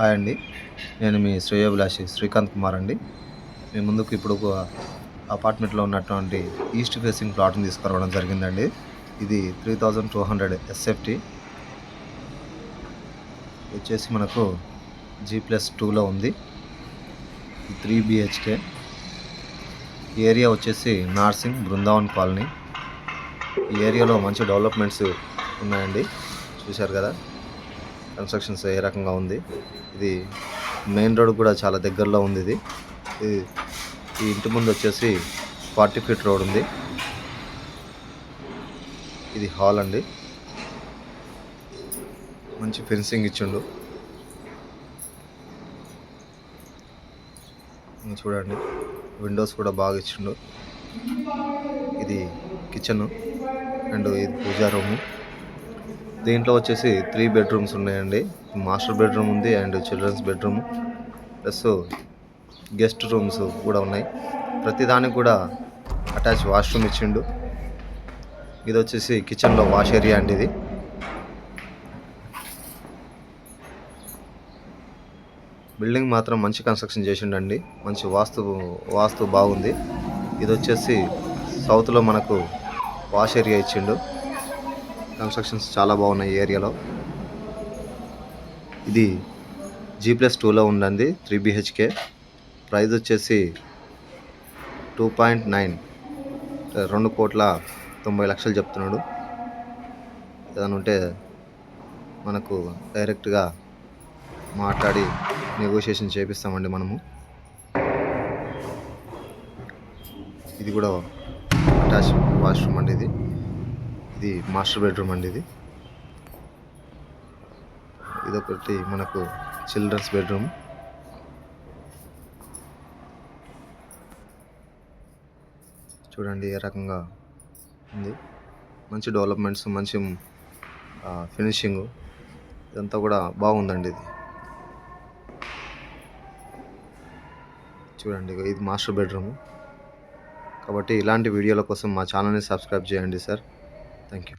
Hi అండి. నేను మీ శ్రేయోభిలాషి శ్రీకాంత్ కుమార్ అండి. మీ ముందుకు ఇప్పుడు ఒక అపార్ట్మెంట్లో ఉన్నటువంటి ఈస్ట్ ఫేసింగ్ ప్లాట్ని తీసుకురావడం జరిగిందండి. ఇది 3200 ఎస్ఎఫ్టీ వచ్చేసి మనకు G+2లో ఉంది. 3 BHK. ఈ ఏరియా వచ్చేసి నార్సింగ్ బృందావన్ కాలనీ. ఈ ఏరియాలో మంచి డెవలప్మెంట్స్ ఉన్నాయండి. చూశారు కదా కన్స్ట్రక్షన్స్ ఏ రకంగా ఉంది. ఇది మెయిన్ రోడ్ కూడా చాలా దగ్గరలో ఉంది. ఈ ఇంటి ముందు వచ్చేసి 40 ఫీట్ రోడ్ ఉంది. ఇది హాల్ అండి. మంచి ఫెన్సింగ్ ఇచ్చిండు. చూడండి విండోస్ కూడా బాగా ఇచ్చిండు. ఇది కిచెన్ అండ్ ఇది పూజా రూము. దీంట్లో వచ్చేసి 3 బెడ్రూమ్స్ ఉన్నాయండి. మాస్టర్ బెడ్రూమ్ ఉంది and children's bedroom plus guest rooms కూడా ఉన్నాయి. ప్రతిదానికి కూడా అటాచ్ వాష్రూమ్ ఇచ్చిండు. ఇది వచ్చేసి కిచెన్లో వాష్ ఏరియా అండి. ఇది బిల్డింగ్ మాత్రం మంచి కన్స్ట్రక్షన్ చేసిండండి. మంచి వాస్తు బాగుంది. ఇది వచ్చేసి సౌత్లో మనకు వాష్ ఏరియా ఇచ్చిండు. కన్స్ట్రక్షన్స్ చాలా బాగున్నాయి ఈ ఏరియాలో. ఇది G+2లో ఉందండి. 3 BHK. ప్రైస్ వచ్చేసి 2.9 2,90,00,000 చెప్తున్నాడు. ఏదైనా ఉంటే మనకు డైరెక్ట్గా మాట్లాడి నెగోషియేషన్ చేపిస్తామండి మనము. ఇది కూడా అటాచ్ వాష్రూమ్ అండి. ఇది మాస్టర్ బెడ్రూమ్ అండి. ఇదొకటి మనకు చిల్డ్రన్స్ బెడ్రూమ్. చూడండి ఏ రకంగా ఉంది. మంచి డెవలప్మెంట్స్, మంచి ఫినిషింగ్, ఇదంతా కూడా బాగుందండి. ఇది చూడండి, ఇది మాస్టర్ బెడ్రూమ్. కాబట్టి ఇలాంటి వీడియోల కోసం మా ఛానల్ని సబ్స్క్రైబ్ చేయండి సార్. Thank you.